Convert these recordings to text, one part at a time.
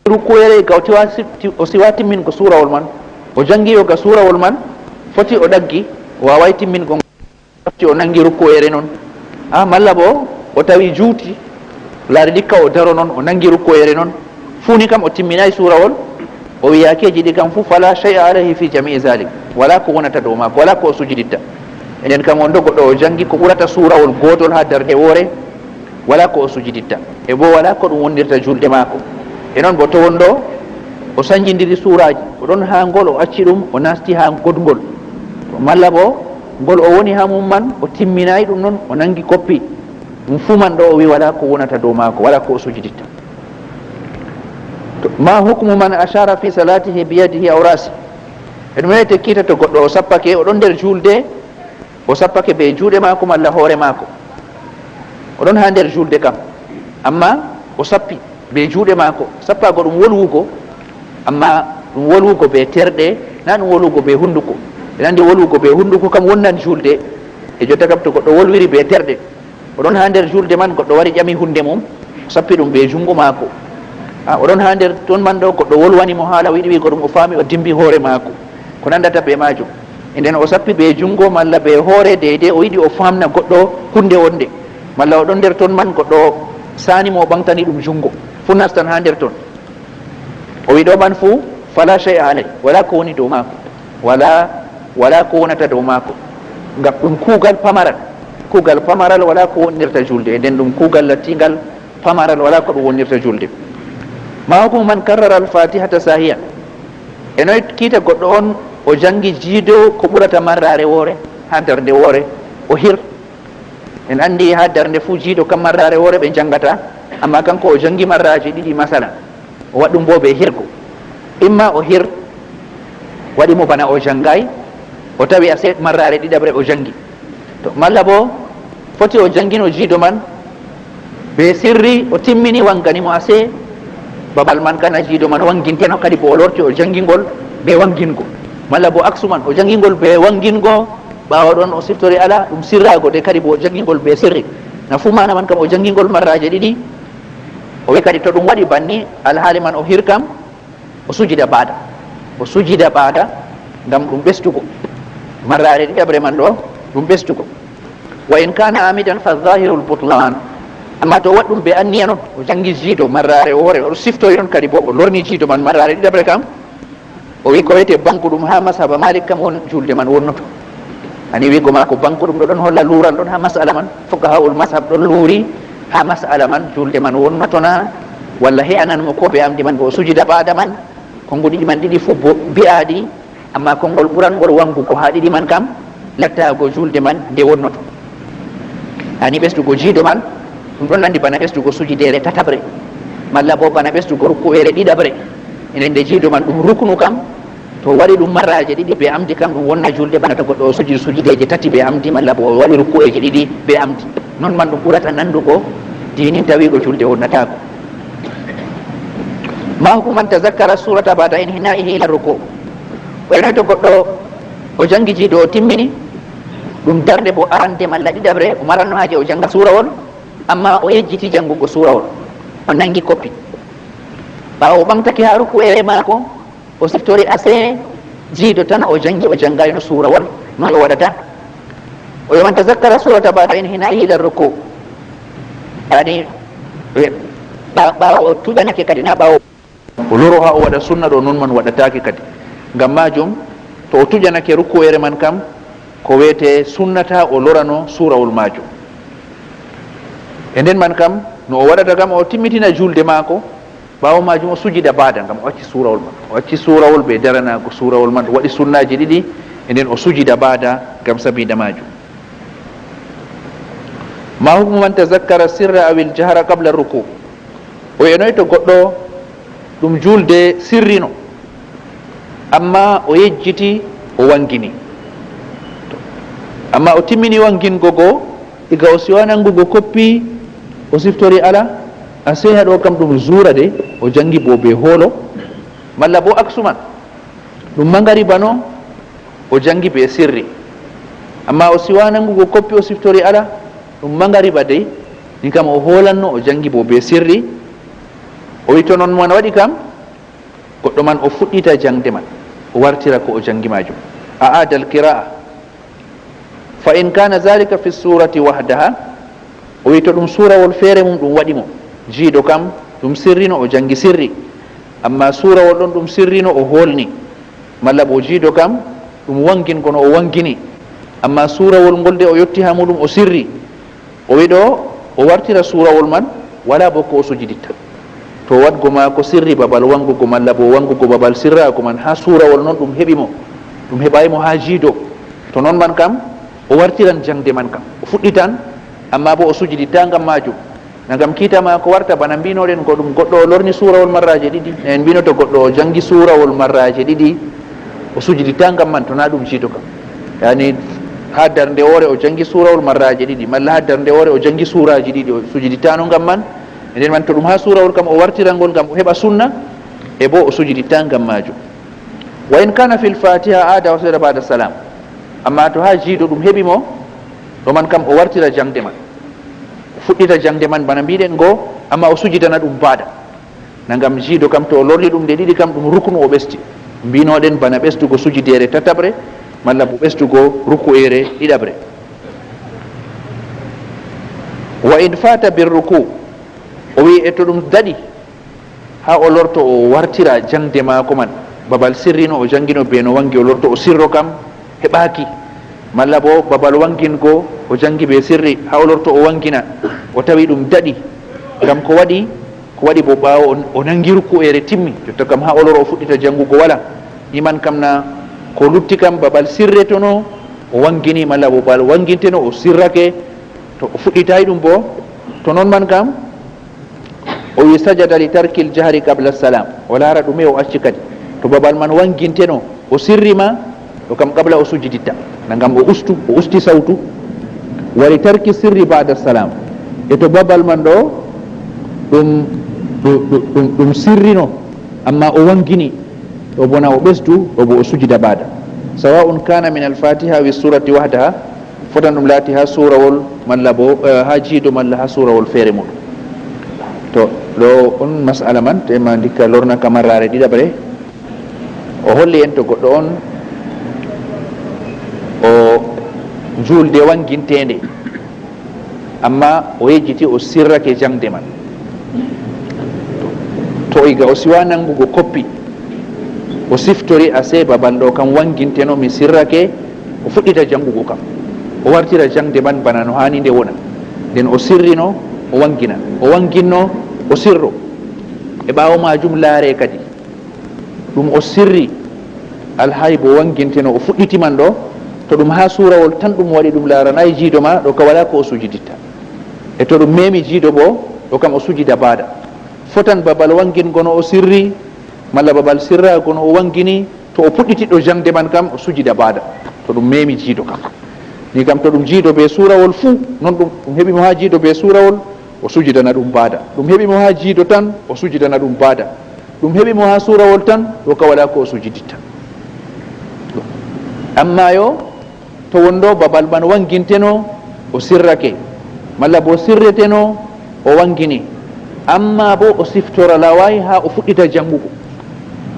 rukoyere gawti o siwati min ko surawol man o jangi o ga surawol man foti o daggi wawayti min go foti o nangi rukoyere non malla bo o tawi juuti laari dikka o daro non o nangi rukoyere non funi kam o timminay surawol o wiyakeji ɗi kam fu fala shay'a alayhi fi jami'i zalik wala ko wonata dow mako wala ko o sujuditta enen kam on do goɗɗo o jangi ko ɓurata surawol gotol ha darde woore wala ko o sujuditta e bo wala ko ɗum wondirta julde mako e noon bo to won ɗo o sanjidiri suraji oɗon ha ngol o acci ɗum o nasti ha godgol malla bo ngol o woni ha mum man o timminayi ɗum noon o nangi koppi ɗum fu man ɗo o wi wala ko wonata dow mako wala ko o sujuditta ma hukmu man ashara fi salatihi biyadihi aw rasi e ɗum ene tekkita to goɗɗo o sappake oɗon nder julde o sappake be juuɗe mako malla hoore mako oɗon ha nder julde kam amma o sappi be juuɗe mako sappago ɗum wolwugo amma ɗum wolwugo be terɗe na ɗum wolwugo be hunduko enandi wolwugo be hunduko kam wonnan julde e jotta kam to goɗɗo wolwiri be terɗe oɗon ha nder julde man goɗɗo wari ƴami hunde mum o sappi ɗum be jungo mako oɗon ha nder toon man ɗo goɗɗo wolwanimo haala wiɗi wigo ɗum o faami o dimbi hoore mako ko nandata be majum e nden o sappi be jungo malla be hoore deyde o yiɗi o famna goɗɗo hunde wonde malla oɗon nder toon man goɗɗo sanimo o ɓamtani ɗum jungo fu nastan ha nder toon o wi ɗo man fu fala shay'a alay wala ko woni dow mako wala ko wonata dow mako ngam ɗum kuugal pamaral wala ko wonnirta julde e nden ɗum kuugal lattingal pamaral wala ko ɗum wonnirta julde ma hukmu man karrara alfatihata sahiyan e noy kiita goɗɗo on o jangi jiido ko ɓurata marrare woore ha darde woore o hir en andi ha darde fu jiido kam marrare woore ɓe jangata amma kanko o jangi marraji ɗiɗi masala o waɗɗum bo ɓe hirgo imma o hir waɗimo bana o jangay o tawi a seeɗ marrare ɗiɗaɓre o jangi to malla bo foti o jangino jiido man be sirri o timmini wanganimo a see babal man kana jiido man wanginteno kadi bo o lorti o jangingol be wangingo malla bo aksu man o jangingol be wangingo ɓawa ɗon o siftori ala ɗum sirrago de kadi bo o jangingol be sirri na fu mana man kam o jangingol marraje ɗiɗi o wi kadi to ɗum waɗi banni alhaali man o hirkam o sujida ɓaada ngam ɗum ɓestugo marrare ɗiɗaɓre man ɗo ɗum ɓestugo wa in kana amidan fa zahiru lbutlan amma to waɗɗum ɓe anniya noon o jangi jiido marrare woore oɗo siftori on kadi bo o lorni jiido man marrare ɗiɗaɓre kam o wi ko wiyete banque ɗum ha masaba malik kam on julde man wonnoto ani wigo ma ko banque ɗum ɗo ɗon holla luural ɗon ha masala man fuqaha ul mashab ɗon luuri ha masala man julde man wonnotona walla he ananmo ko ɓe amdi man bo o sujida ɓaada man konngol ɗiɗi man ɗiɗi fof bo mbiyaɗi amma konngol ɓurangol wangugo ha ɗiɗi man kam lattago julde man nde wonnoto ani ɓesdugo jiido man ɗum ɗon nandi bana ɓesdugo sujidere tataɓre malla bo bana ɓesdugo rukku'ere ɗiɗaɓre enen nde jiido man ɗum ruknu kam to waɗi ɗum marraje ɗiɗi ɓe amdi kam ɗum wonna julde bana to goɗɗo o sujidi sujideje tati ɓe amdi malla bo o waɗi rukku'eje ɗiɗi ɓe amdi noon man ɗum ɓurata nandugo dinin tawigo julde wonnatako ma hukmu man tazakkara surata bada inhinaihi ila ruku ɓeɗa to goɗɗo o jangi jiido o timmini ɗum darde bo arande malla ɗiɗaɓre o maranno haaji o janga surawol amma o yejjiti jangugo surawol o nangi koppi ɓawa o ɓamtaki ha ruku'ere maako o siftori ase jiido tan o jangi o jangayno surawol non o waɗata o wi man tazakkara surata bada inhinaihi ila ruku ani ɓawa o tuɗanake kadi na ɓawa o loro ha o waɗa sunna ɗo noon man waɗatake kadi ngam majum to o tuƴanake rukku'ere man kam ko wiyete sunnata o lorano surawol majum e nden man kam no o waɗata kam o timmitina julde maako ɓawo majum o sujida baada ngam o acci surawol man o acci surawol ɓe daranago surawol man o waɗi sunnaji ɗiɗi e nden o sujida baada ngam sabida majum ma hukmu man tazakkara sirra awil jahra qabla ruku o enoy to goɗɗo ɗum julde sirrino amma o yejjiti o wangini amma o timmini wangingo goo iga o siwanangugo koppi o siftori ala a seha ɗo kam ɗum zura de o jangi bo be hoolo malla bo aksuman ɗum magari bano o jangi be sirri amma o siwanangugo koppi o siftori ala ɗum magariba dey ni kam o hoolanno o jangi bo be sirri o wi to noon man waɗi kam goɗɗo man o fuɗɗita jangde man o wartira ko o jangi majum aada alqiraa fa in kana dhalika fi surati wahdaha o wi to ɗum surawol feere mum ɗum waɗimo jiiɗo kam ɗum sirrino o jangi sirri amma surawol ɗon ɗum sirrino o holni malla bo jiiɗo kam ɗum wangingono o wangini amma surawol ngol de o yetti ha muɗum o sirri o wiɗo o wartira surawol man wala bo ko o sujiditta to wadgo ma ko sirri babal wangugo malla bo wangugo babal sirrago man ha surawol noon ɗum heɓimo ɗum heɓaymo ha jiiɗo to noon man kam o wartiran jangde man kam o fuɗɗitan amma bo o sujiditta ngam majum nagam kiitama ko warta bana mbinoɗen ko ɗum goɗɗo o lorni surawol marraje ɗiɗi en mbino to goɗɗo o jangi surawol marraje ɗiɗi o sujiditta ngam man to na ɗum jiiɗo kam yani ha darde ore o jangi surawol marraje ɗiɗi malla ha darde ore o jangi suraji ɗiɗi o sujidittano ngam man nden man to ɗum ha surawol kam o wartirangol ngam o heɓa sunna e bo o sujiditta ngam majum wa in kana fil fatiha aada wa sura ba'da salam amma to ha jiiɗo ɗum heɓimo ɗo man kam o wartira jangde man o fuɗɗita jangde man bana mbiɗen go amma o sujidana ɗum baada nagam jiiɗo kam to o lorni ɗum nde ɗiɗi kam ɗum ruknu o ɓesti mbinoɗen bana ɓestugo sujidere tataɓre malla bo ɓestugo ruku'ere ɗiɗaɓre wa in fata bir ruku o wi e to ɗum daɗi ha o lorto o wartira jangde maako man babal sirrino o jangino be no wangi o lorto o sirro kam heɓaki malla bo babal wangingo o jangi be sirri ha o lorto o wangina o tawi ɗum daɗi gam ko waɗi bo ɓawo o nangi ruku'ere timmi jotta kam ha o loro o fuɗɗita jangugo wala iman kam na ko lutti kam babal sirretono o wangini malla bo babal wanginteno o sirrake to o fuɗɗitayi ɗum bo to noon man kam o wi sajada li tarkil jahri qabla salam o laara ɗume o acci kadi to babal man wanginteno o sirrima ɗo kam qabla o sujiditta nagam o usti sawtu wali tarki sirri ba'da salam e to babal man ɗo ɗum sirrino amma o wangini ɗo bona o ɓesdu ɗo bo o sujida baada sawa'un kana min alfatiha wi surati wahdaha fotan ɗum laati ha surawol malla bo ha jiiɗo malla ha surawol feere muɗum to ɗo on masala man tema dikka lorna kamarrare ɗiɗaɓre o holli en to goɗɗo on o julde wangintende amma o yejjiti o sirrake jangde man to iga o siwa nangugo koppi o siftori ase babal ɗo kam wanginteno mi sirrake o fuɗɗita jangugo kam o wartira jangde man bana no hani nde wona nden o sirrino o wangina o wanginno o sirro e ɓawo majum laare kadi ɗum o sirri alhay bo wanginteno o fuɗɗiti man ɗo to ɗum ha surawol tan ɗum waɗi ɗum laaranayi jiiɗo ma ɗo ka wala ko o sujiditta e to ɗum memi jiiɗo bo ɗo kam o sujida baada fotan babal wangingono o sirri malla babal sirragono o wangini to o puɗɗitiɗo jangde man kam o sujida baada to ɗum memi jiiɗo kam ni kam to ɗum jiiɗo be surawol fuu noon ɗum heɓimo ha jiiɗo be surawol o sujidana ɗum baada ɗum heɓimo ha jiiɗo tan o sujidana ɗum baada ɗum heɓimo ha surawol tan ɗo ka wala ko o sujiditta amma yo to wonɗo babal man wanginteno o sirrake malla bo sirreteno o wangini amma bo o siftora lawayi ha o fuɗɗita jangugo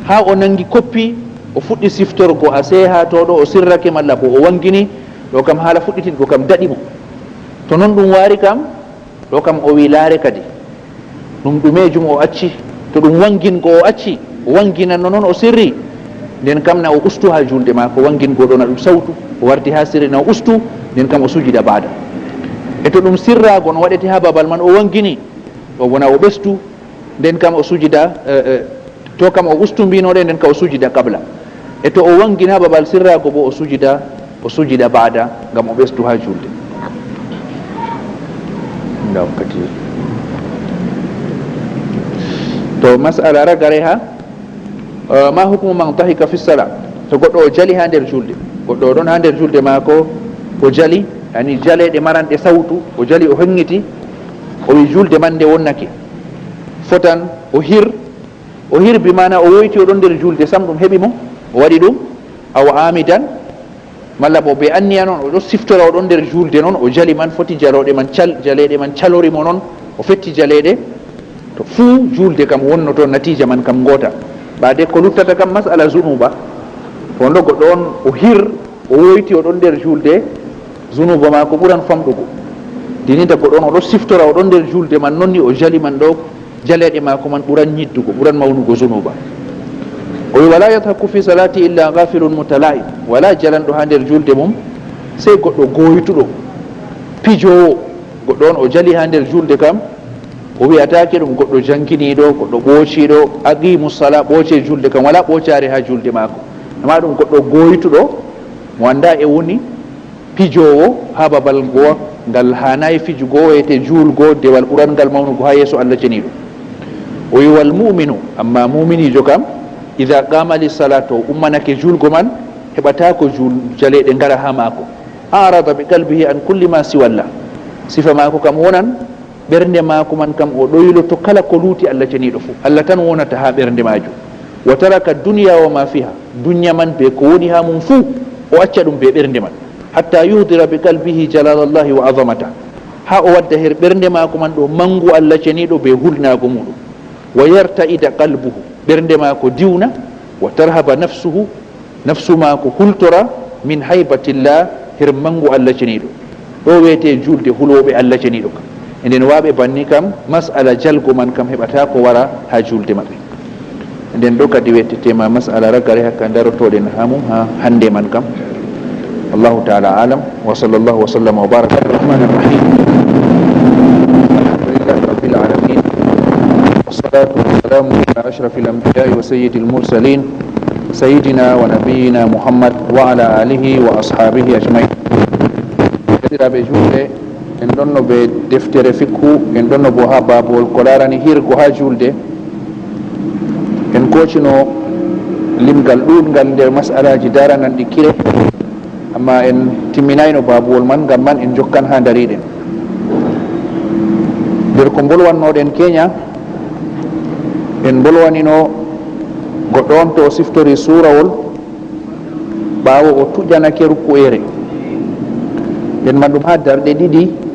ha o nangi koppi o fuɗɗi siftorgo ase ha to ɗo o sirrake malla bo o wangini ɗo kam haala fuɗɗitingo kam daɗimo to noon ɗum waari kam ɗo kam o wi laare kadi ɗum ɗumejum o acci to ɗum wangingo o acci o wanginanno noon o sirri nden kam na o ustu ha julde ma ko wangingoɗo na ɗum sawtu o warti ha sirri na o ustu nden kam o sujida baada e to ɗum sirrago no waɗete ha babal man o wangini o wona o ɓestu nden kam o sujida to kam o ustu mbinoɗe nden kam o sujida qabla e to o wangini ha babal sirrago bo o sujida baada ngam o ɓestu ha julde wakkati to masala ragare ha ma hukmu man tahika fi sala to goɗɗo o jali ha nder julde goɗɗo o ɗon ha nder julde maako o jali yani jaleɗe maranɗe sawtu o jali o hengiti o wi julde man nde wonnake fotan o hir bi mana o woyti oɗon nder julde sam ɗum heɓi mo o waɗi ɗum aw amidan malla bo ɓe anniya noon oɗo siftora oɗon nder julde noon o jali man foti jaleɗe man calori mo noon o fetti jaleɗe to fuu julde kam wonno toon natija man kam goota bade ko luttata kam masala zunuba wondo goddo on o hir o woyti o don der julde zunuba ma ko buran famdugo dinida ko don o do siftora o don der julde man nonni o jali man do jalede ma ko man buran nyiddugo buran mawnugo zunuba o wala yathaku fi salati illa ghafilun mutala'ib wala jalan do hander julde mum sey goddo goytudo pijo goddo on o jali hander julde kam o wi'atake ɗum goɗɗo janginiɗo goɗɗo ɓoociɗo aqimu sala ɓooce julde kam wala ɓoocare ha julde maako amma ɗum goɗɗo goytuɗo mo anda e woni pijowo ha babal go ngal hanayi fijugo wiyete juulgo dewal ɓurangal mawnugo ha yeeso Allah jeniɗo o wi wal muminu amma muminijo kam ida qama li salat o ummanake julgo man heɓata ko jaleɗe ngara ha maako arada bi qalbihi an kulli ma siwallah sifa maako kam wonan ɓernde maako man kam o ɗoylo to kala ko luuti Allah jeniɗo fo Allah tan wonata ha ɓernde majum wa taraka dunya wa ma fiha dunya man be ko woni ha mum fuu o acca ɗum be ɓernde man hatta yuhdira bi qalbihi jalalallahi wa azamata ha o wadda her ɓernde maako man ɗo mangu Allah jeniɗo be hulnago muɗum wa yarta'ida qalbuhu ɓernde maako diwna wa tarhaba nafsuhu nafsu maako hultora min haybatillah her mangu Allah jeniɗo ɗo wiyete julde huloɓe Allah jeniɗo kam enden waɓe banni kam masala jalgo man kam heɓata ko wara ha julde maɓɓe nden ɗo kadi wettetema masala raggare hakka darotoɗen ha mum ha hande man kam allahu taala alam wa sallallahu wa sallama wa baraka arrahmani arrahim alhamdulillahi rabbil alamin wassalatu wassalamu ala ashrafil anbiya'i wa sayyidil mursalin sayyidina wa nabiyyina muhammad wa ala alihi wa ashabihi ajmain kadiraɓe julde en ɗonno ɓe deftere fikku en ɗonno bo ha babol ko larani hirgo ha julde en kocino limgal ɗuɗgal nder masalaji darananɗi kire amma en timminayno babowol man ngam man en jokkan ha dariɗen nder ko bolwannoɗen keña en bolwanino goɗɗo on to o siftori surawol ɓawo o tuƴanake rukku'ere nden man ɗum ha darɗe ɗiɗi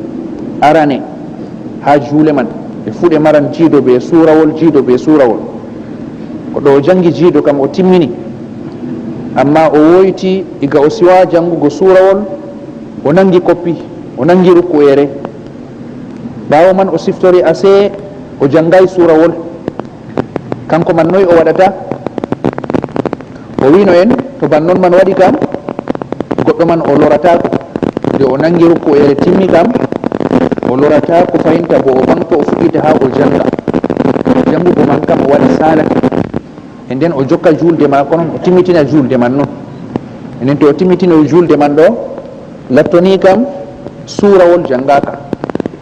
arane ha juule man ɓe fuɗe maran jiido be surawol goɗɗo o jangi jiido kam o timmini amma o woyti iga o siwa jangugo surawol o nangi koppi o nangi rukku'ere ɓawo man o siftori ase o jangay surawol kanko man noyi o waɗata o wino en to bannon man waɗi kam goɗɗo man o loratako nde o nangi rukku'ere timmi kam o lorata ko fayinta bo o banko o fuɗɗita ha o janga jangugo man kam o waɗa salake e nden o jokka julde ma ko noon o timmitina julde man noon enen to o timmitino julde man ɗo lattoni kam surawol jangaka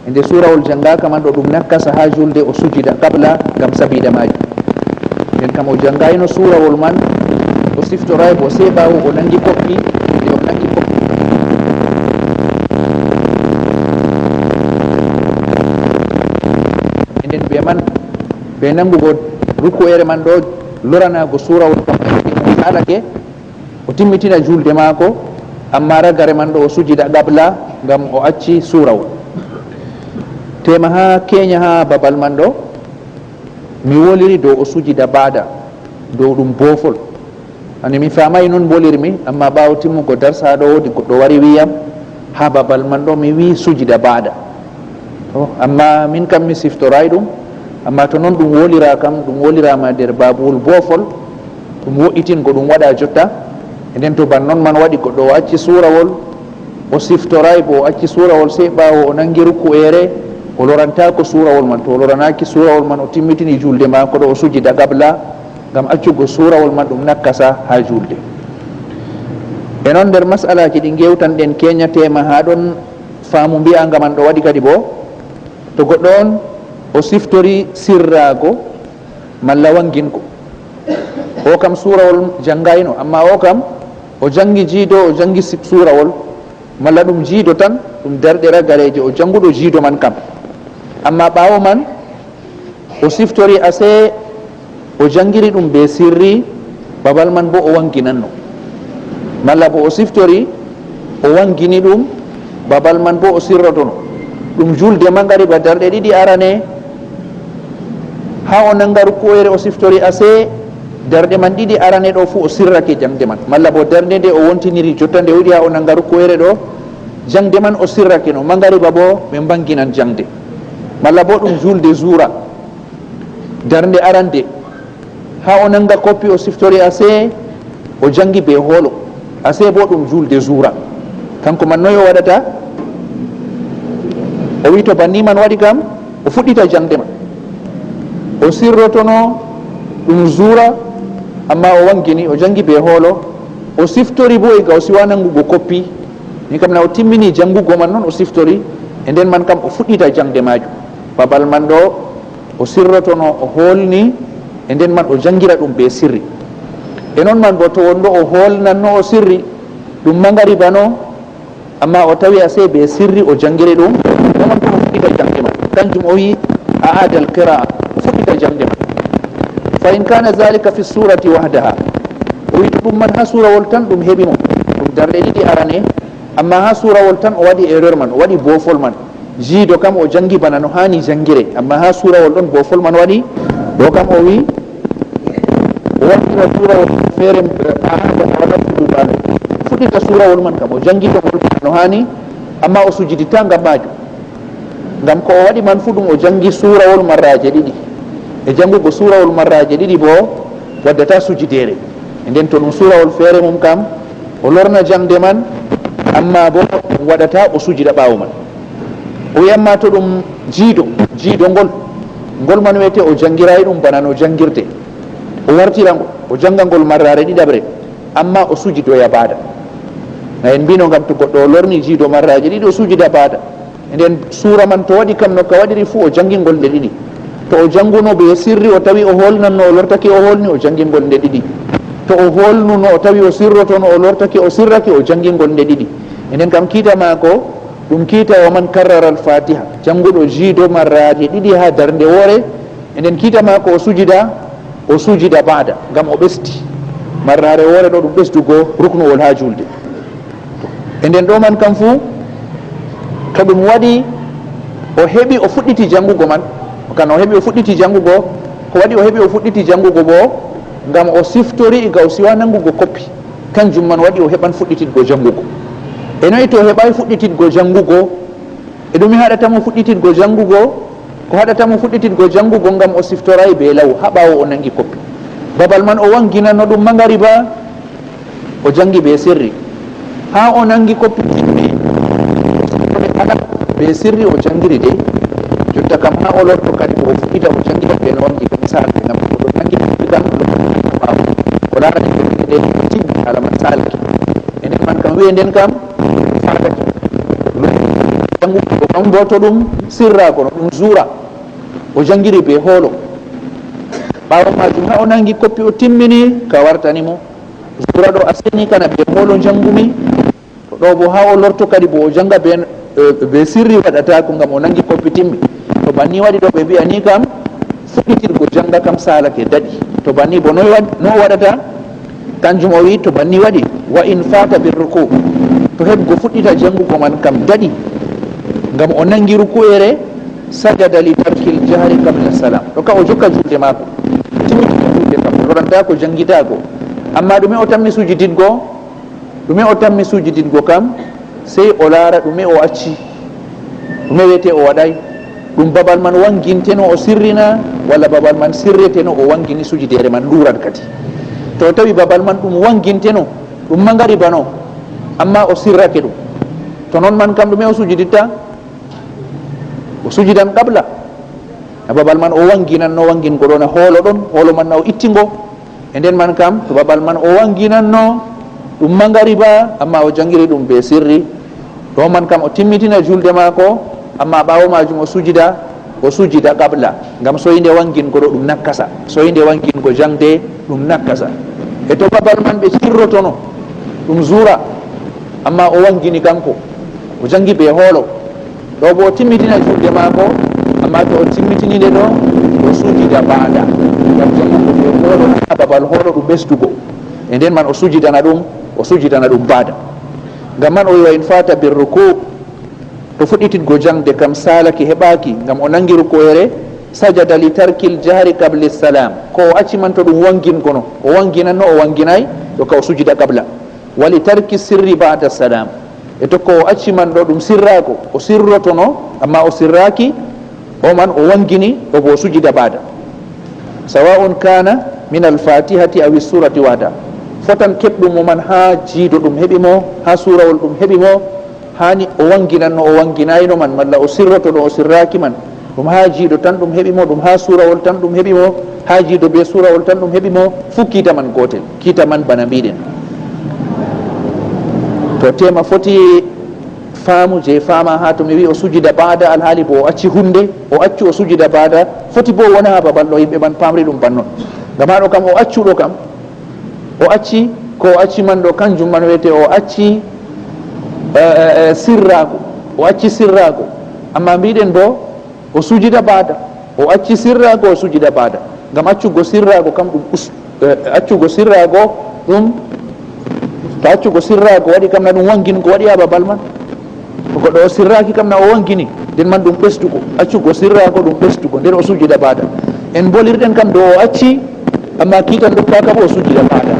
e nde surawol jangaka man ɗo ɗum nakkasa ha julde o sujida qabla gam sabida majum nden kam o jangayno surawol man o siftoray bo sey ɓawo o nangi koppi nde o nangi koppi ɓe man ɓe nangugo rukku'ere man ɗo loranago surawol salake o timmitina julde maako amma ragare man ɗo o sujida qabla ngam o acci surawol tema ha keña ha babal man ɗo mi woliri dow o sujida baada dow ɗum boofol ande mi famay noon bolirmi amma ɓawo timmugo darsa ɗo wodi goɗɗo wari wiyam ha babal man ɗo mi wi sujida baada amma min kam mi siftoray ɗum amma to noon ɗum wolira kam ɗum wolirama nder babowol boofol ɗum wo'itingo ɗum waɗa jotta e nden to ban noon man waɗi goɗɗo o acci surawol o siftoray bo o acci surawol sey ɓawo o nangi rukku'ere o lorantako surawol man to o loranaki surawol man o timmitini julde mako ɗo o sujida qabla ngam accugo surawol man ɗum nakkasa ha julde e noon nder masalaji ɗi gewtanɗen keñatema ha ɗon faamu mbiyanga man ɗo waɗi kadi bo to goɗɗo on o siftori sirrago malla wanginko o kam surawol jangayno amma o kam o jangi jiido o jangi surawol malla ɗum jiido tan ɗum darɗe ragareje o janguɗo jiido man kam amma ɓawo man o siftori ase o jangiri ɗum be sirri babal man bo o wanginanno malla bo o siftori o wangini ɗum babal man bo o sirrotono ɗum julde mangari ba darɗe ɗiɗi arane ha o nanga rukku'ere o siftori ase darde man ɗiɗi arane ɗo fu o sirrake jangde man, malla bo darde nde o wontiniri jotta nde wiɗi ha o nanga rukoyere ɗo jangde man o sirrake no, magariba bo ɓe banginan jangde, malla bo ɗum julde zura darde arande ha o nanga koppi o siftori ase o jangi be hoolo, ase bo ɗum julde zura, kanko man noyi o waɗata, o wi to banni man waɗi kam o fuɗɗita jangde man, o sirrotono ɗum zura amma o wangini o jangi be hoolo, o siftori bo ega o siwa nangugo koppi, ni kam na o timmini jangugo man noon o siftori, e nden man kam o fuɗɗita jangde majum, babal man ɗo o sirrotono o holni, e nden man o jangira ɗum be sirri. E noon man bo to wonɗo o holnanno o sirri ɗum magariba no, amma o tawi ase be sirri o jangiri ɗum, ɗoman ko o fuɗɗita jangde man, kanjum o wi a adal qira'a, o fuɗɗita jangde man. Fa in kana zalika fi surati wahdaha, o wi ɗum man ha surawol tan ɗum heɓi mo, ɗum darɗe ɗiɗi arane, amma ha surawol tan o waɗi erreur man, o waɗi bofol man, jiido kam o jangi bana no hani jangire, amma ha surawol ɗon bofol man waɗi, ɗo kam o wi o waɗira surawol feere waɗaɗuɗuɓano, fuɗɗita surawol man kam o jangi ɗongol no hani, amma o sujidita ngam majum, ngam ko o waɗi man fu ɗum o jangi surawol marraje ɗiɗi, e jangugo surawol marraje ɗiɗi bo waddata sujidere, e nden to ɗum surawol feere mum kam o lorna jangde man, amma bo ɗum waɗata o sujida ɓawo man. O wiyamma to ɗum jiido ngol man wiyete o jangirai ɗum bana no jangirde, o wartira ngo o janga ngol marrare ɗiɗaɓre, amma o sujidoya baada, en mbino ngam to goɗɗo o lorni jiido marraje ɗiɗi o sujida baada, e nden suura man to waɗi kam no ka waɗiri fu o jangi ngol nde ɗiɗi, to o janguno be sirri o tawi o holnanno o lortake o holni o jangi ngol nde ɗiɗi, to o holnuno o tawi o sirrotono o lortake o sirrake o jangi ngol nde ɗiɗi, e nden kam kiita mako ɗum kiita wa man karrara al fatiha, janguɗo jiido marraje ɗiɗi ha darde woore, e nden kiita mako o sujida baada, ngam o ɓesti marrare woore ɗo ɗum ɓesdugo ruknuwol ha julde. E nden ɗo man kam fu to ɗum waɗi o heɓi o fuɗɗiti jangugo man, kana o heɓi o fuɗɗiti jangugo, ko waɗi o heɓi o fuɗɗiti jangugo bo ngam o siftori ega o siwa nangugo koppi, kanjum man waɗi o heɓan fuɗɗititgo jangugo. E noyi to heɓai fuɗɗititgo jangugo, e ɗumi haɗatamo fuɗɗititgo jangugo, ko haɗatamo fuɗɗititgo jangugo ngam o siftorai be law ha ɓawo o nangi koppi, babal man o wanginanno ɗum magariba o jangi be sirri, ha o nangi koppi be sirri o jangiri de, jotta kam ha o lorto kadi ko o fuɗɗita o jangita ɓe no wangi ka misal, ngam oɗo nangi ɗiɗan o larani de timmi haala man salaki, enen man kam wiye nden kam fadake jangugo ko kam bo to ɗum sirra kono ɗum zura o jangiri be hoolo, ɓawo majum ha o nangi koppi o timmini ka wartanimo zura ɗo aseni kana be hoolo jangumi, to ɗo bo ha o lorto kadi bo o janga be sirri waɗata ko ngam o nangi koppi timmi, to banni waɗi ɗo ɓe mbiya ni kam fuɗɗitirgo janga kam salake daɗi, to banni bo no waɗata, kanjum o wi to banni waɗi wa in fata bir ruku, to heɓgo fuɗɗita jangugo man kam daɗi ngam o nangi ruku'ere, sajada li tarkil jahri qabla salam, ɗo ka o jokka julde mako timmitina julde kam loranta ko jangitago, amma ɗume o tammi sujiditgo kam sey o laara ɗume o acci, ɗume wiyete o waɗay, ɗum babal man wanginteno o sirrina, walla babal man sirreteno o wangini sujidere man luran kadi, to tawi babal man ɗum wanginteno ɗum magariba no, amma o sirrake ɗum, to noon man kam ɗume o sujiditta, o sujidan qabla, a babal man o wanginanno wangingo ɗon hoolo ɗon, hoolo man na o ittingo, e nden man kam to babal man o wanginanno ɗum magariba, amma o jangiri ɗum be sirri, ɗo man kam o timmitina julde mako, amma ɓawo majum o sujida qabla, ngam soyinde wangingo ɗo ɗum nakkasa, soyinde wangingo jangde ɗum nakkasa. E to babal man ɓe sirrotono ɗum zura, amma o wangini kanko o jangi be hoolo, ɗo bo o timmitina julde mako, amma to o timmitinide ɗo o sujida baada, ngam jangugo be hoolo ha babal hoolo ɗum ɓesdugo, e nden man o sujidana ɗum baada, ngam man o wiwa in fata bir ruku, to fuɗɗititgo jangde kam salaki heɓaki ngam o nangi rukoyere, sajada li tarki ljahri qable salam ko o acci man to ɗum wangin kono o wanginanno o wanginayi ɗo ka o sujida qabla wa li tarki sirri bada salam e to ko o acci man ɗo ɗum sirrako o sirrotono amma o sirraki o man o wangini o bo sujida bada sawa'un kana min alfatihati aw surati wada fotan keɓɗum mo man ha jiido ɗum heeɓi mo ha surawol ɗum heeɓi mo hani o wanginanno o wanginayno man malla o sirrotono o sirraki man ɗum ha jiiɗo tan ɗum heeɓi mo ɗum ha surawol tan ɗum heeɓi mo ha jiiɗo be surawol tan ɗum heeɓi mo fu kiita man gotel kiita man bana mbiɗen to tema foti faamu je faama ha to mi wi o sujida baada alhaali bo o acci hunde o accu o sujida baada foti bo wona ha babal ɗo yimɓe man pamri ɗum bannon ngam haɗo kam o accuɗo kam o acci ko o acci man ɗo kanjum man wiyete o acci sirrago o acci sirrago amma mbiɗen bo o sujida baada o acci sirrago o sujida baada ngam accugo sirrago kam ɗum accugo sirrago ɗum to accugo sirrago waɗi kam na ɗum wangin ko waɗi ha babal man to goɗɗo o sirraki kam na o wangini nden man ɗum ɓestugo accugo sirrago ɗum ɓestugo nden o sujida baada en bolirɗen kam do o acci amma kiitan ɗum pa kam o sujida baada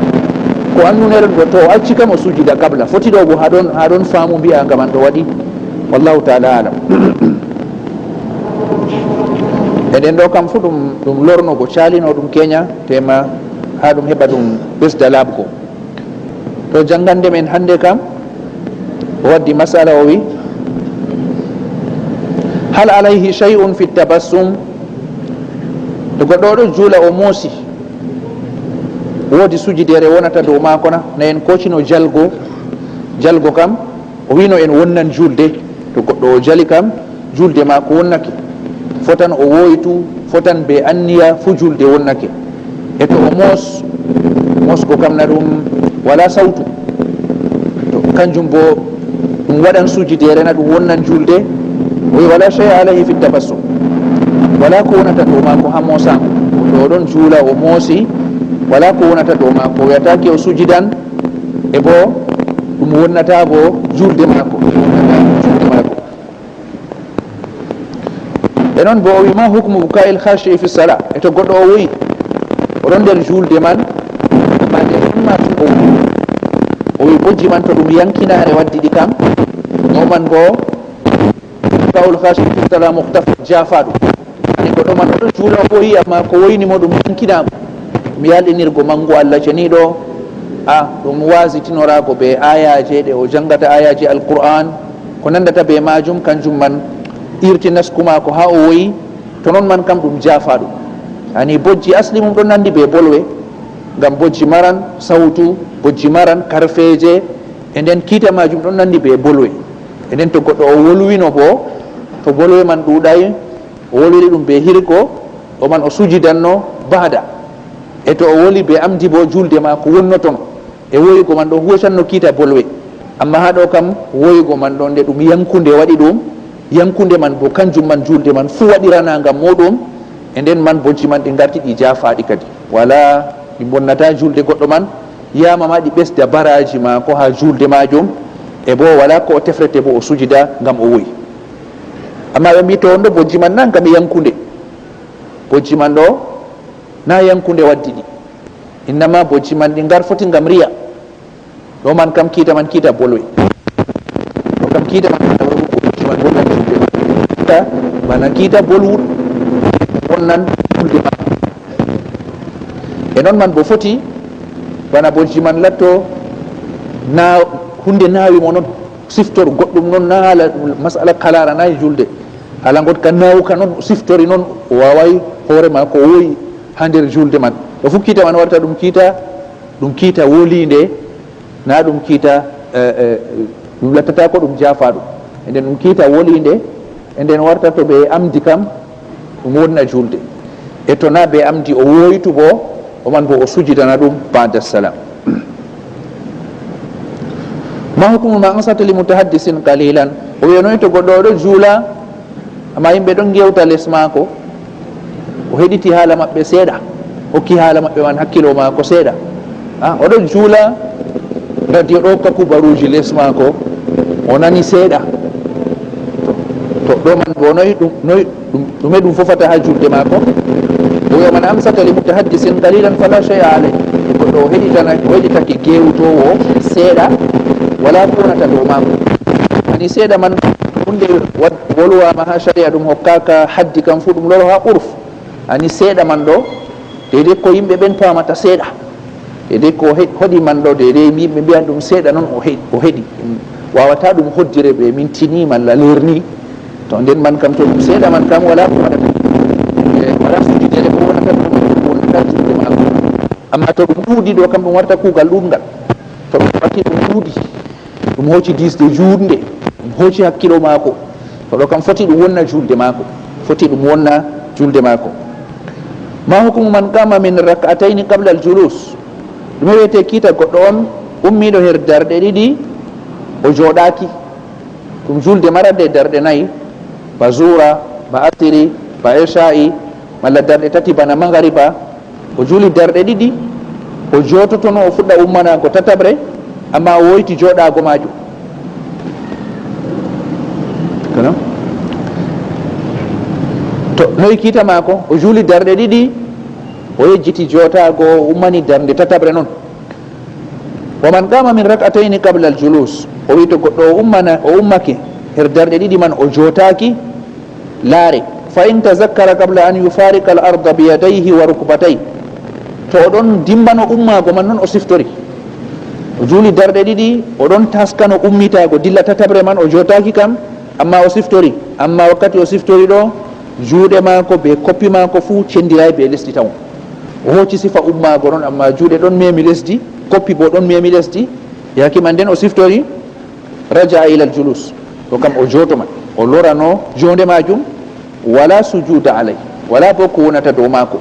ko annuneren ɗo to o acci kam o sujida qabla foti ɗo bo haɗon faamu mbiya ngaman ɗo waɗi wallahu taala alam eɗen ɗo kam fu ɗum lornogo calino ɗum keña tema ha ɗum heɓa ɗum ɓesda laaɓgo to jangande men hande kam o waddi masala o wi hal alayhi shay'un fi tabassum to goɗɗo oɗo juula o moosi woodi sujidere wonata dow maako na na en kocino jalgo kam o wino en wonnan julde to goɗɗo o jali kam julde maako wonnake fotan o woytu fotan be anniya fu julde wonnake e to o mosgo kam na ɗum wala sawtu to kanjum bo ɗum waɗan sujidere na ɗum wonnan julde o wi wala chey alayhi fi tabassum wala ko wonata dow maako ha mosango to oɗon juula o moosi wala ko wonata dow maako o wiyatake o sujidan e bo ɗum wonnata bo julde maako e noon bo o wi ma hukmu bukail khashi fi sala e to goɗɗo o woyi oɗon nder julde man ma nde ɗumma tu o wi bojji man to ɗum yankinare waddiɗi kam o man bo bukaul khashi fi sala muhtafid jafa ɗum ani goɗɗo man oɗo juula o woyi amma ko woynimo ɗum yankinamo mi yalɗinirgo mango allah ceniɗo ɗum wasitinorago be ayaje ɗe o jangata ayaji alqur'an ko nandata be majum kanjum man irti naskuma ko ha o woyi to noon man kam ɗum jafa ɗum ani bojji asli mum ɗon nandi be bolwe ngam bojji maran sawtu bojji maran karfeje e nden kiita majum ɗon nandi be bolwe e nden to goɗɗo o wolwino bo to bolwe man ɗuuɗay o wolwiri ɗum be hirgo o man o sujidanno baada e to o woli be amdi bo julde ma ko wonnotono e woyigo man ɗo huwatanno kiita bolwe amma ha ɗo kam woyigo man ɗo nde ɗum yankude waɗi ɗum yankude man bo kanjum man julde man fu waɗirana ngam muɗum e nden man bojji man ɗi garti ɗi jafaɗi kadi wala ɗi bonnata julde goɗɗo man yama ma ɗi ɓesda baraji ma ko ha julde majum e bo wala ko o tefrete bo o sujida ngam o woyi amma ɓe mbi to on ɗo bojji man nan kam yankude bojji man ɗo na yankude waddi ɗi innama bojji man ɗi ngar foti ngam riya ɗo man kam kiita man kiita bolwe ɗo kam kiita man bojji man wonnan julde bana kiita bolwuɗ wonnan julde ma e noon man bo foti bana bojji man latto na hunde nawimo noon siftor goɗɗum noon na haala masala kalara nayi julde haala god ka nawuka noon siftori noon o waway hoorema ko woyi ha nder julde man ɗo fu kiita man warta ɗum kiita wolinde na ɗum kiita ɗum lattata ko ɗum jafa ɗum e nden ɗum kiita wolinde e nden warta to ɓe amdi kam ɗum wonna julde e to na ɓe amdi o woytu bo oman bo o sujidana ɗum bada salam ma hukmu ma ansata li mutahaddisin qalilan o wiyanoyi to goɗɗo oɗo juula amma yimɓe ɗon gewta less maako o heɗiti haala maɓɓe seeɗa hokki haala maɓɓe man hakkilo maako seeɗa oɗo juula radio ɗo hokka kubaruji less maako o nani seeɗa to ɗo man bo noyi ɗume ɗum fofata ha julde maako o man amsata li mutahaddisin qalilan fala shay'a alayh goɗɗo o heɗitake gewtowo seeɗa wala ko wonata dow maako ani seeɗa man hunde wolwama ha sharia ɗum hokkaka haddi kam fu ɗum loro ha urf ani seeɗa man ɗo deydey ko yimɓe ɓen pamata seeɗa deydey ko hoɗi man ɗo deydey yimɓe mbiyan ɗum seeɗa noon o heɗi wawata ɗum hoddire ɓe mintini malla lerni to nden man kam to ɗum seeɗa man kam wala ko waɗata wala sujudere ko wonata ɗum wonata julde maako amma to ɗum ɗuuɗi ɗo kam ɗum warta kuugal ɗuɗngal to ɗum watti ɗum ɗuuɗi ɗum hocci disde juutnde ɗum hocci hakkilo maako to ɗo kam foti ɗum wonna julde maako foti ɗum wonna julde maako ma hukmu man qama min rak'ataini qabla al julus ɗume wiyete kiita goɗɗo on ummiɗo her darɗe ɗiɗi o jooɗaki ɗum julde marade darɗe nayyi ba zura ba asiri ba isha'i malla darɗe tati bana magariba o juuli darɗe ɗiɗi o joototono o fuɗɗa ummanago tatabre amma o woyti jooɗago majum kono to noyi kiita maako o juuli darɗe ɗiɗi o yejjiti jootago o ummani darde tatabre noon wa man qama min rak'ataini qabla al julus o wi to goɗɗo o ummake her darɗe ɗiɗi man o jootaki laare fa in tazakkara qabla an yufarika al arda bi yadayhi wa rukbatayhi to oɗon dimbano ummago man noon o siftori o juuli darɗe ɗiɗi oɗon taskano ummitago dilla tatabre man o jootaki kam amma o siftori amma wakkati o siftori ɗo juuɗe maako be koppi maako fuu cendiray be lesdi taw o hocci sifa ummago noon amma juuɗe ɗon memi lesdi koppi bo ɗon memi lesdi yakima nden o siftori raja ila al julus to kam o jooto man o lorano jonde majum wala sujuda alay wala bo ko wonata dow maako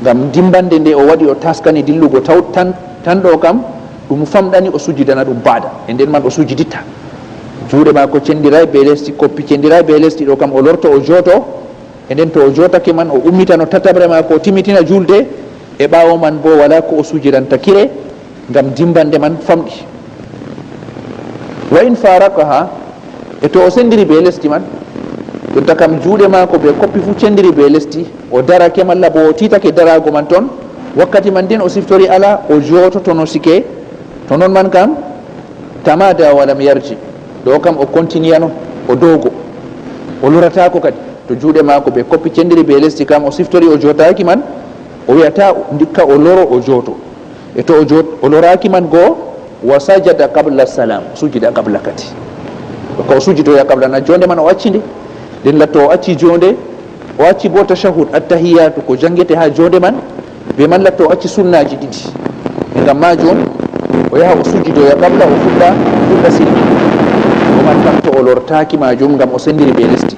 ngam dimbande nde o waɗi o taskani dillugo taw tan ɗo kam ɗum famɗani o sujidana ɗum baada e nden man o sujiditta juuɗe maako cendiray be lesdi koppi cendiray be lesdi ɗo kam o lorto o jooto e nden to o jootake man o ummitano tatabre maako o timmitina julde e ɓaawo man bo wala ko o sujidanta kire ngam dimbande man famɗi wa in farakaha e to o sendiri be lesdi man jonta kam juuɗe maako be koppi fu cendiri be lesdi o darake malla bo o titake darago man toon wakkati man nden o siftori ala o joototono sike to noon man kam tamada walam yarji ɗo kam o continue no o doogo o loratako kadi to juuɗe maako be koppi cendiri be lesdi kam o siftori o jootaki man o wiyata ndikka o loro o jooto e to o loraki man goo wa sajada qabla salam sujida qabla kadi ko o sujitoya qabla na jonde man o accinde nden latto o acci jonde o acci bo tashahud attahiyatu ko jangete ha jonde man be man latto o acci sunnaji ɗiɗi e ngam majum o yaha o sujidoya qabla o fuɗɗa silmi o man kam to o lortaki majum ngam o sendiri be lesdi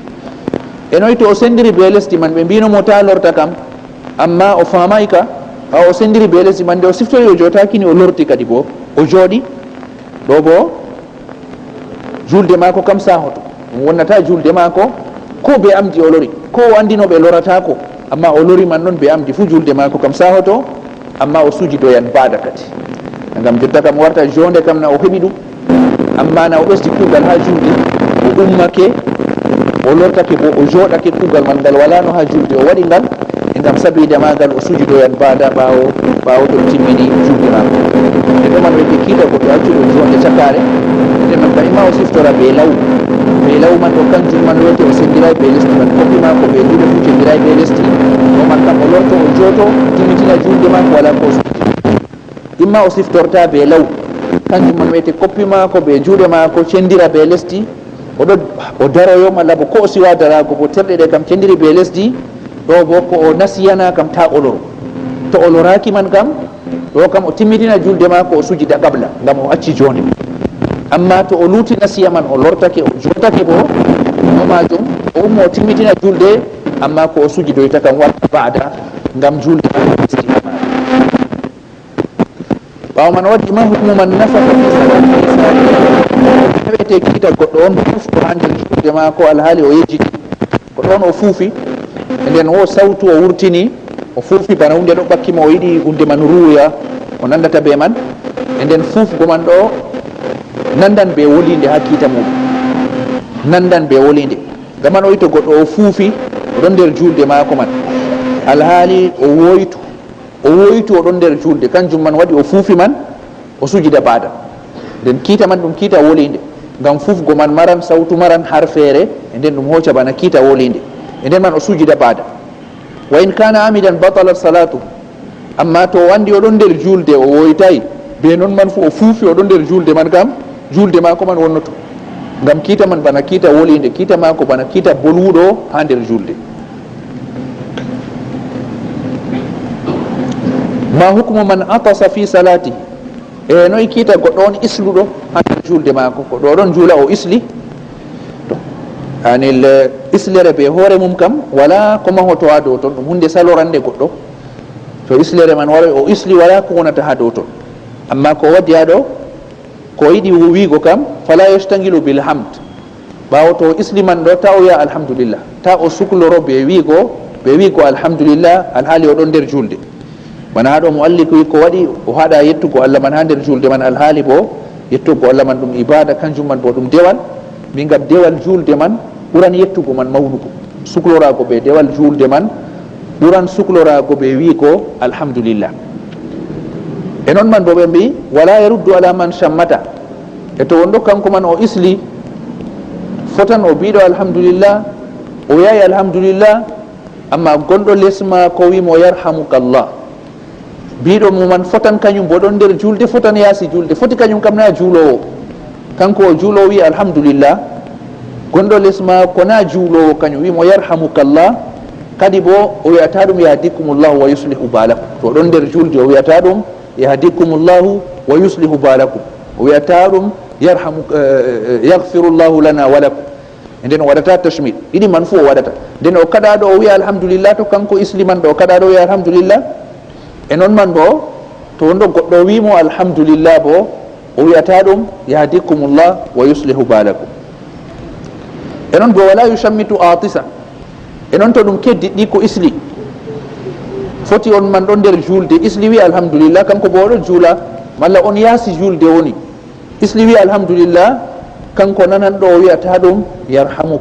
e noyi to o sendiri be lesdi man ɓe mbinomo ta lorta kam amma o famay ka ha o sendiri be lesdi man nde o siftori o jootakini o lorti kadi bo o jooɗi ɗo bo julde maako kam sahoto ɗum wonnata julde maako ko be amdi o lori ko o andinoɓe loratako amma o lori man noon be amdi fu julde maako kam sahoto amma o sujidoyan baada kadi ngam jotta kam warta jonde kam na o heɓi ɗum amma na o ɓesdi kuugal ha julde o ummake o lortake bo o jooɗake kuugal man ngal wala no ha julde o waɗi ngal e ngam sabide magal o sujidoyan baada ɓawo ɗon timmini julde maako e ɗo man wete kiita goɗɗo accuɗo jonde cakare nden man kadi ma o siftora be law man ɗo kanjum man wiyete o sendiray be lesdi man koppi maako ɓe juuɗe fu cendiray be lesdi ɗo man kam o lorto o jooto timmitina julde maako wala ko sujidi imma o siftorta be law kanjum man wiyete koppi maako ɓe juuɗe maako cendira be lesdi o daroyo malla bo ko o siwa darago bo terɗe ɗe kam cendiri be lesdi ɗo bo ko o nasiyana kam ta o loro to o loraki man kam ɗo kam o timmitina julde maako o sujida qabla ngam o acci jonde amma to o luuti nasiya man o lortake o jootake bo no majum o ummo o timmitina julde amma ko o sujidoyta kam watta baada ngam julde ɓawo man waddi ma hukmu man nafaka fi salati hewete kiita goɗɗo on fufto ha nder julde maako alhaali o yejjiti goɗɗo on o fuufi e nden o sawtu o wurtini o fuufi bana hunde ɗo ɓakkima o yiɗi hunde man ruuya o nandata be man e nden fuufgo man ɗo nandan be wolinde ha kiita muɗum nandan be wolinde gaman o wi to goɗɗo o fuufi oɗon nder julde maako man alhaali o woytu oɗon nder julde, kanjum man waɗi o fuufi man o sujida baada. nden kiita man ɗum kiita wolinde, ngam fufgo man maran sawtu maran har feere, e nden ɗum hocca bana kiita wolinde, e nden man o sujida baada. wa in kana amidan batalat salatu, amma to wandi oɗon nder julde o woytayi be noon man fu o fuufi oɗon nder julde man, kam julde maako man wonnoto, ngam kiita man bana kiita wolinde, kiita maako bana kiita bolwuɗo ha nder julde. ma hukmu man atasa fi salati, e noy kiita goɗɗo on isluɗo ha nder julde maako, ko ɗo ɗon juula o isli to anil islere be hoore mum kam wala ko mahoto ha dow ton, ɗum hunde salorande goɗɗo, to islere man wara o isli wala ko wonata ha dow ton. amma ko waddi ha ɗo ko yiɗi wiigo kam fala yastangilu bil hamd, ɓawo to isli man ɗo ta o wiya alhamdulillah, ta o sukloro be wiigo alhamdulillah alhaali oɗon nder julde. mana haɗo muallif wi ko waɗi o haɗa yettugo Allah man ha nder julde man, alhaali bo yettugo Allah man ɗum ibada, kanjum man bo ɗum dewal, min gam dewal julde man ɓuran yettugo man mawnugo. suklorago ɓe dewal julde man ɓuran suklorago ɓe wiigo alhamdulillah. e noon man bo ɓe mbi wala yaruddu ala man shammata, e to wonɗo kanko man o isli fotan o biɗo alhamdulillah, o yayi alhamdulillah, amma gonɗo lesma ko wimo yarhamukallah, biɗo muman fotan kañum bo ɗon nder julde, fotan yaasi julde, foti kañum kam na juulowo, kanko o juulowo wi alhamdulillah, gonɗo lesma ko na juulowo kañum wimo yarhamukallah, kadi bo o wiyata ɗum yahdikumullahu wa yuslihu balakum, to ɗon nder julde o wiyata ɗum yahdikumullahu wa yuslihu balakum, o wiyata ɗum yaghfirullahu lana wa lakum, e nden o waɗata tashmid, ɗiɗi man fu o waɗata. nden o kaɗaɗo o wiya alhamdulillah, to kanko isliman ɗo o kaɗaɗo o wiya alhamdulillah. e noon man bo to wonɗo goɗɗo wimo alhamdulillah bo o wiyata ɗum yahdikumullah wa yuslihu balakum. e noon bo wala yushammitu atisa, e noon to ɗum keddiɗɗi ko isli, foti on man ɗon nder julde isli wi alhamdulillah, kanko bo oɗo juula, malla on yaasi julde woni isli wi alhamdulillah, kanko nanan ɗo o wiyata ɗum yarhamu